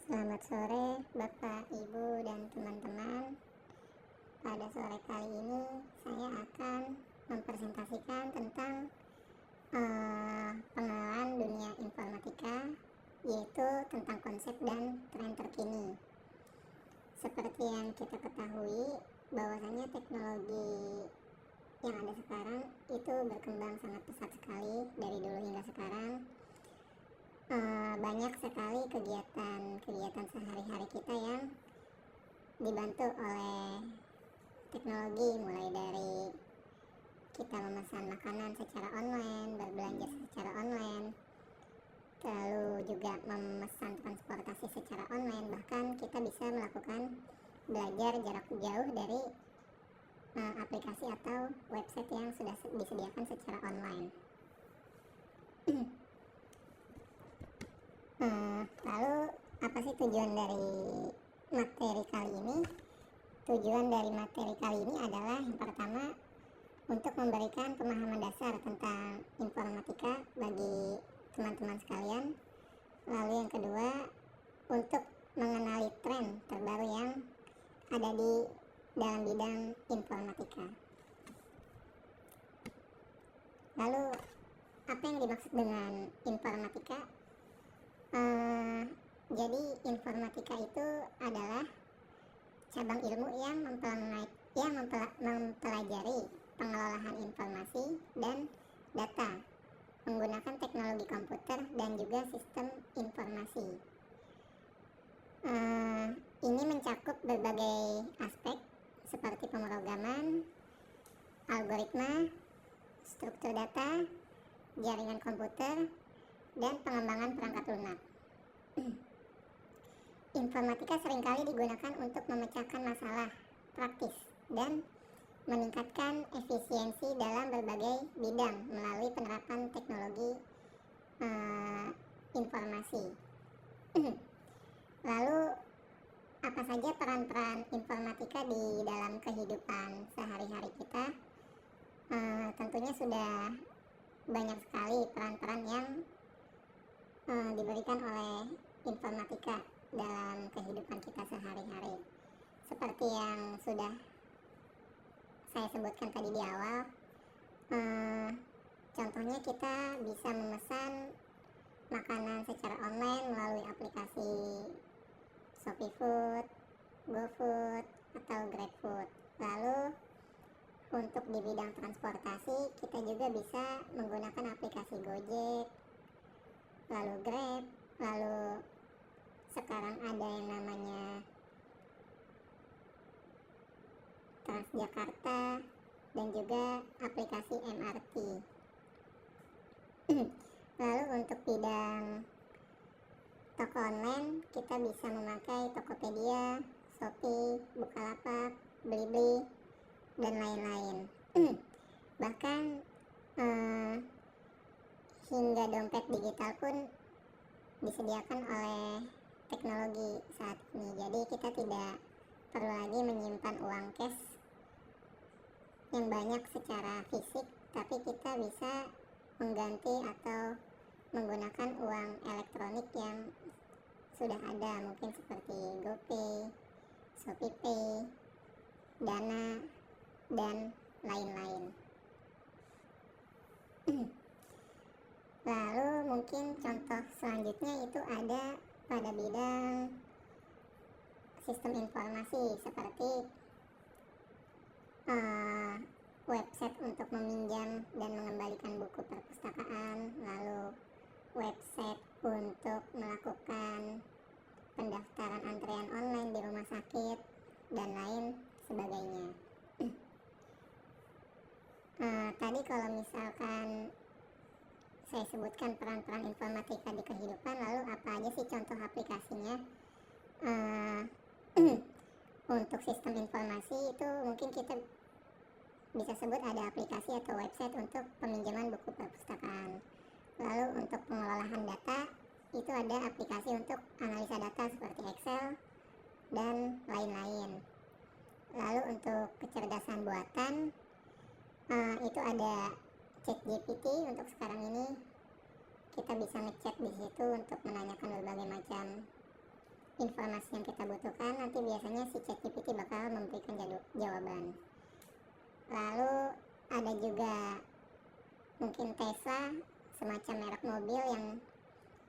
Selamat sore Bapak, Ibu, dan teman-teman. Pada sore kali ini saya akan mempresentasikan tentang pengenalan dunia informatika, yaitu tentang konsep dan tren terkini. Seperti yang kita ketahui, bahwasanya teknologi yang ada sekarang itu berkembang sangat pesat sekali dari dulu hingga sekarang. Banyak sekali kegiatan sehari-hari kita yang dibantu oleh teknologi, mulai dari kita memesan makanan secara online, berbelanja secara online, lalu juga memesan transportasi secara online, bahkan kita bisa melakukan belajar jarak jauh dari aplikasi atau website yang sudah disediakan secara online. Lalu apa sih tujuan dari materi kali ini? Tujuan dari materi kali ini adalah yang pertama, untuk memberikan pemahaman dasar tentang informatika bagi teman-teman sekalian. Lalu yang kedua, untuk mengenali tren terbaru yang ada di dalam bidang informatika. Lalu apa yang dimaksud dengan informatika? Jadi informatika itu adalah cabang ilmu yang mempelajari pengelolaan informasi dan data menggunakan teknologi komputer dan juga sistem informasi. Ini mencakup berbagai aspek seperti pemrograman, algoritma, struktur data, jaringan komputer, dan pengembangan perangkat lunak. Informatika seringkali digunakan untuk memecahkan masalah praktis dan meningkatkan efisiensi dalam berbagai bidang melalui penerapan teknologi informasi. Lalu, apa saja peran-peran informatika di dalam kehidupan sehari-hari kita? Tentunya sudah banyak sekali peran-peran yang diberikan oleh informatika dalam kehidupan kita sehari-hari. Seperti yang sudah saya sebutkan tadi di awal, contohnya kita bisa memesan makanan secara online melalui aplikasi ShopeeFood, GoFood, atau GrabFood. Lalu untuk di bidang transportasi, kita juga bisa menggunakan aplikasi Gojek, lalu Grab, lalu sekarang ada yang namanya Transjakarta, dan juga aplikasi MRT. Lalu untuk bidang toko online, kita bisa memakai Tokopedia, Shopee, Bukalapak, Blibli, dan lain-lain. Bahkan hingga dompet digital pun disediakan oleh teknologi saat ini. Jadi kita tidak perlu lagi menyimpan uang cash yang banyak secara fisik, tapi kita bisa mengganti atau menggunakan uang elektronik yang sudah ada, mungkin seperti GoPay, ShopeePay, Dana, dan lain-lain. Lalu mungkin contoh selanjutnya itu ada pada bidang sistem informasi, seperti website untuk meminjam dan mengembalikan buku perpustakaan, lalu website untuk melakukan pendaftaran antrean online di rumah sakit, dan lain sebagainya. Tadi kalau misalkan saya sebutkan peran-peran informatika di kehidupan, lalu apa aja sih contoh aplikasinya? Untuk sistem informasi itu mungkin kita bisa sebut ada aplikasi atau website untuk peminjaman buku perpustakaan. Lalu untuk pengelolaan data, itu ada aplikasi untuk analisa data seperti Excel dan lain-lain. Lalu untuk kecerdasan buatan, itu ada ChatGPT. Untuk sekarang ini kita bisa ngechat di situ untuk menanyakan berbagai macam informasi yang kita butuhkan, nanti biasanya si ChatGPT bakal memberikan jawaban. Lalu ada juga mungkin Tesla, semacam merek mobil yang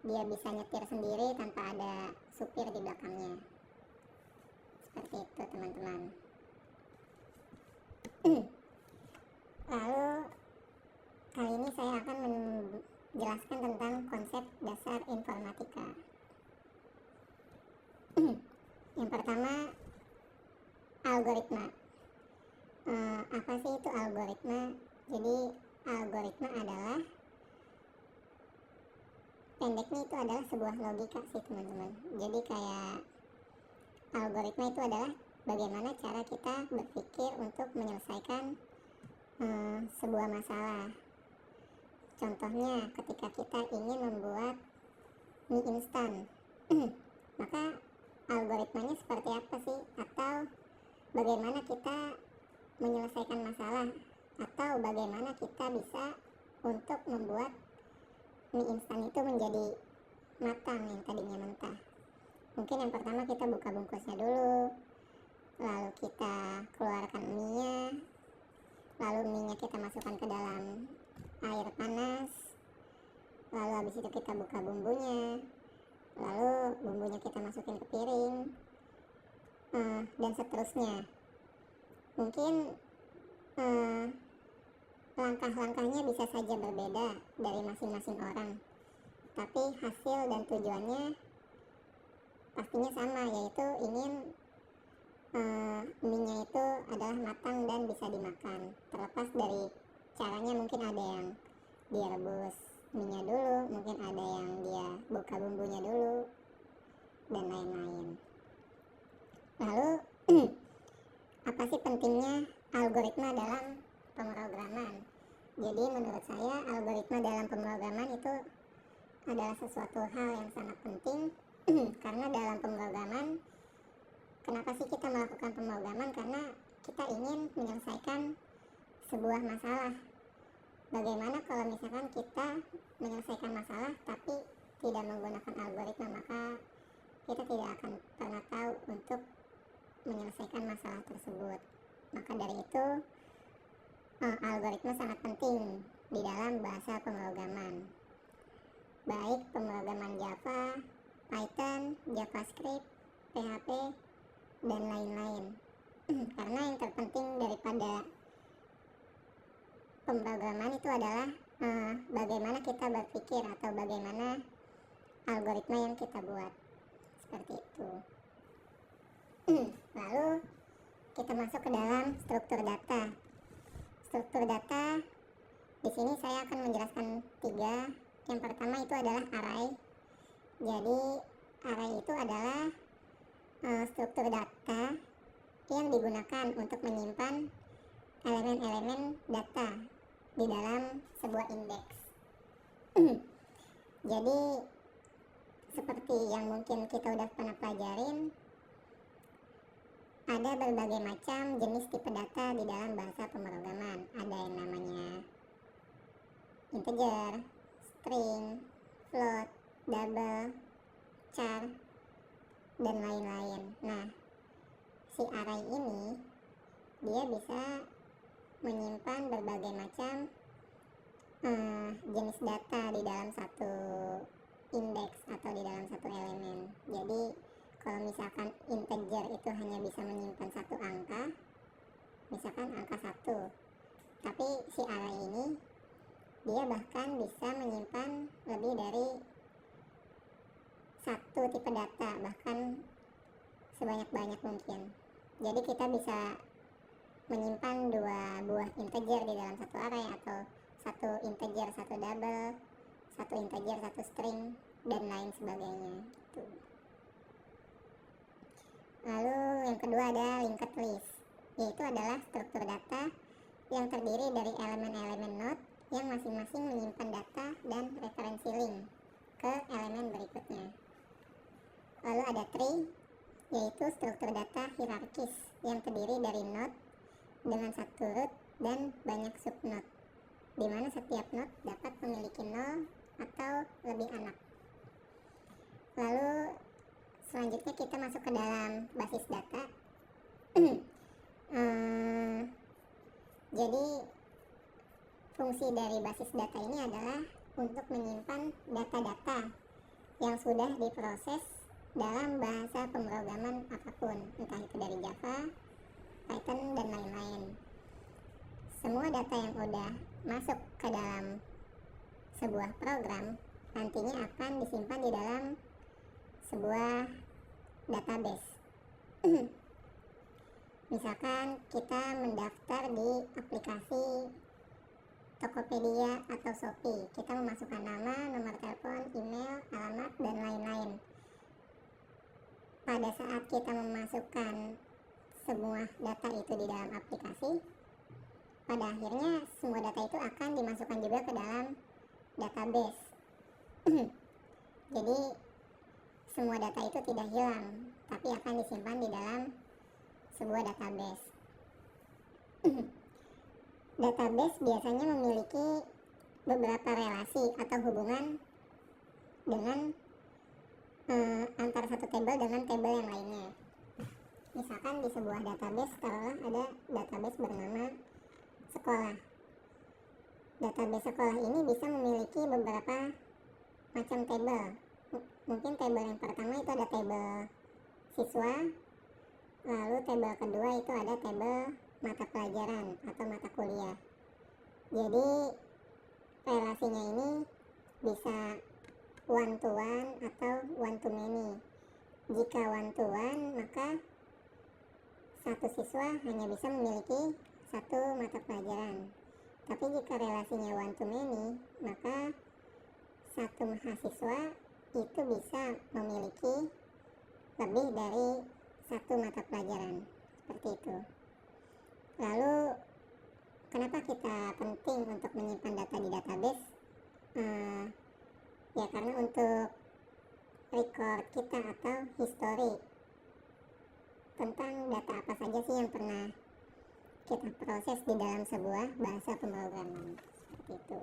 dia bisa nyetir sendiri tanpa ada supir di belakangnya. Seperti itu teman-teman. Lalu kali ini saya akan menjelaskan tentang konsep dasar informatika. Yang pertama, algoritma. Apa sih itu algoritma? Jadi algoritma adalah, pendeknya itu adalah sebuah logika sih teman-teman. Jadi kayak algoritma itu adalah bagaimana cara kita berpikir untuk menyelesaikan sebuah masalah. Contohnya ketika kita ingin membuat mie instan, maka algoritmanya seperti apa sih? Atau bagaimana kita menyelesaikan masalah? Atau bagaimana kita bisa untuk membuat mie instan itu menjadi matang yang tadinya mentah? Mungkin yang pertama kita buka bungkusnya dulu, lalu kita keluarkan mie-nya, lalu mie-nya kita masukkan ke dalam air panas, lalu habis itu kita buka bumbunya, lalu bumbunya kita masukin ke piring, dan seterusnya. Mungkin langkah-langkahnya bisa saja berbeda dari masing-masing orang, tapi hasil dan tujuannya pastinya sama, yaitu ingin mie-nya itu adalah matang dan bisa dimakan. Terlepas dari caranya, mungkin ada yang dia rebus mie-nya dulu, mungkin ada yang dia buka bumbunya dulu, dan lain-lain. Lalu apa sih pentingnya algoritma dalam pemrograman? Jadi menurut saya algoritma dalam pemrograman itu adalah sesuatu hal yang sangat penting karena dalam pemrograman, kenapa sih kita melakukan pemrograman? Karena kita ingin menyelesaikan sebuah masalah. Bagaimana kalau misalkan kita menyelesaikan masalah tapi tidak menggunakan algoritma, maka kita tidak akan pernah tahu untuk menyelesaikan masalah tersebut. Maka dari itu algoritma sangat penting di dalam bahasa pemrograman, baik pemrograman Java, Python, JavaScript, PHP, dan lain-lain. Karena yang terpenting daripada pemrograman itu adalah bagaimana kita berpikir atau bagaimana algoritma yang kita buat. Seperti itu. Lalu kita masuk ke dalam struktur data. Struktur data di sini saya akan menjelaskan 3. Yang pertama itu adalah array. Jadi array itu adalah struktur data yang digunakan untuk menyimpan elemen-elemen data di dalam sebuah indeks. Jadi seperti yang mungkin kita udah pernah pelajarin, ada berbagai macam jenis tipe data di dalam bahasa pemrograman. Ada yang namanya integer, string, float, double, char, dan lain-lain. Nah, si array ini dia bisa menyimpan berbagai macam jenis data di dalam satu indeks atau di dalam satu elemen. Jadi kalau misalkan integer itu hanya bisa menyimpan satu angka, misalkan angka 1, tapi si array ini dia bahkan bisa menyimpan lebih dari satu tipe data, bahkan sebanyak-banyak mungkin. Jadi kita bisa menyimpan 2 buah integer di dalam satu array, atau 1 integer 1 double, 1 integer 1 string, dan lain sebagainya. Lalu yang kedua ada linked list, yaitu adalah struktur data yang terdiri dari elemen-elemen node yang masing-masing menyimpan data dan referensi link ke elemen berikutnya. Lalu ada tree, yaitu struktur data hierarkis yang terdiri dari node dengan satu root dan banyak subnode, di mana setiap node dapat memiliki 0 atau lebih anak. Lalu selanjutnya kita masuk ke dalam basis data. Jadi fungsi dari basis data ini adalah untuk menyimpan data-data yang sudah diproses dalam bahasa pemrograman apapun, entah itu dari Java, Python, dan lain-lain. Semua data yang udah masuk ke dalam sebuah program nantinya akan disimpan di dalam sebuah database. Misalkan kita mendaftar di aplikasi Tokopedia atau Shopee, kita memasukkan nama, nomor telepon, email, alamat, dan lain-lain. Pada saat kita memasukkan semua data itu di dalam aplikasi, pada akhirnya semua data itu akan dimasukkan juga ke dalam database. Jadi semua data itu tidak hilang, tapi akan disimpan di dalam sebuah database. Database biasanya memiliki beberapa relasi atau hubungan dengan antara satu tabel dengan tabel yang lainnya. Misalkan di sebuah database taruhlah ada database bernama sekolah. Database sekolah ini bisa memiliki beberapa macam tabel. Mungkin tabel yang pertama itu ada tabel siswa, lalu tabel kedua itu ada tabel mata pelajaran atau mata kuliah. Jadi relasinya ini bisa one to one atau one to many. Jika one to one, maka satu siswa hanya bisa memiliki satu mata pelajaran. Tapi jika relasinya one to many, maka satu mahasiswa itu bisa memiliki lebih dari satu mata pelajaran. Seperti itu. Lalu kenapa kita penting untuk menyimpan data di database? Ya karena untuk record kita atau history tentang data apa saja sih yang pernah kita proses di dalam sebuah bahasa pemrograman. Seperti itu.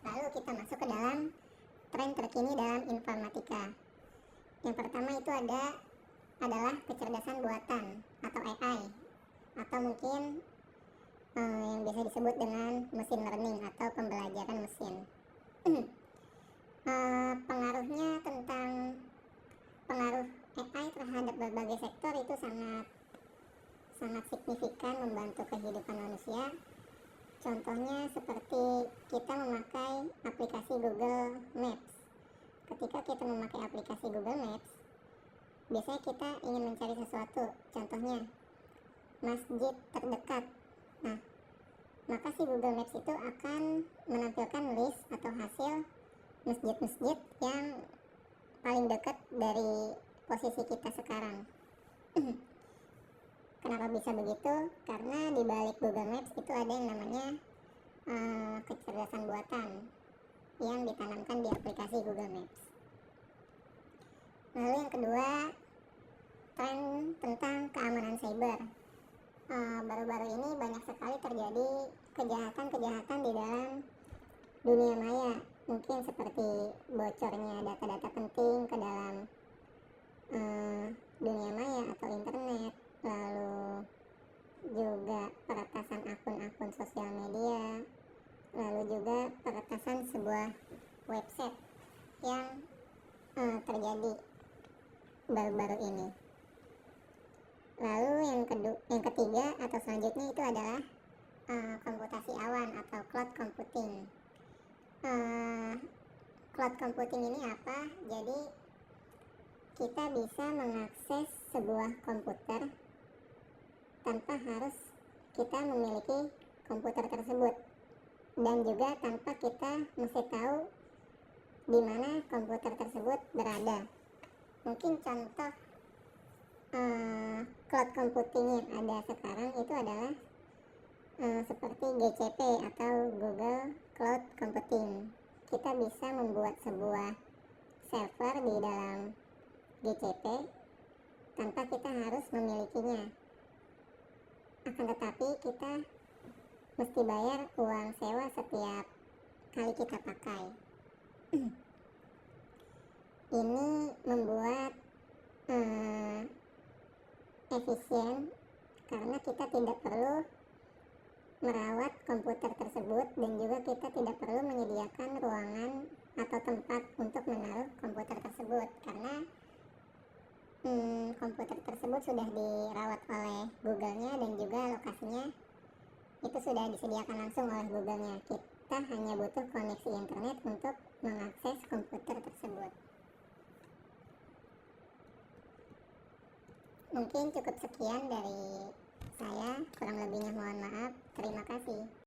Lalu kita masuk ke dalam tren terkini dalam informatika. Yang pertama itu adalah kecerdasan buatan atau AI, atau mungkin yang bisa disebut dengan machine learning atau pembelajaran mesin. Pengaruhnya tentang pengaruh AI terhadap berbagai sektor itu sangat signifikan membantu kehidupan manusia. Contohnya seperti kita memakai aplikasi Google Maps. Ketika kita memakai aplikasi Google Maps, biasanya kita ingin mencari sesuatu, contohnya masjid terdekat. Nah, maka si Google Maps itu akan menampilkan list atau hasil masjid-masjid yang paling dekat dari posisi kita sekarang. Kenapa bisa begitu? Karena di balik Google Maps itu ada yang namanya kecerdasan buatan yang ditanamkan di aplikasi Google Maps. Lalu yang kedua, tren tentang keamanan cyber. Baru-baru ini banyak sekali terjadi kejahatan-kejahatan di dalam dunia maya. Mungkin seperti bocornya data-data penting ke dalam dunia maya atau internet, lalu juga peretasan akun-akun sosial media, lalu juga peretasan sebuah website yang terjadi baru-baru ini. Lalu yang ketiga atau selanjutnya itu adalah komputasi awan atau cloud computing. Cloud computing ini apa? Jadi kita bisa mengakses sebuah komputer tanpa harus kita memiliki komputer tersebut, dan juga tanpa kita mesti tahu di mana komputer tersebut berada. Mungkin contoh cloud computing yang ada sekarang itu adalah seperti GCP atau Google Cloud Computing. Kita bisa membuat sebuah server di dalam GCP tanpa kita harus memilikinya. Akan tetapi kita mesti bayar uang sewa setiap kali kita pakai. Ini membuat efisien karena kita tidak perlu merawat komputer tersebut dan juga kita tidak perlu menyediakan ruangan atau tempat untuk menaruh komputer tersebut karena komputer tersebut sudah dirawat oleh Google-nya dan juga lokasinya itu sudah disediakan langsung oleh Google-nya. Kita hanya butuh koneksi internet untuk mengakses komputer tersebut. Mungkin cukup sekian dari saya, kurang lebihnya mohon maaf. Terima kasih.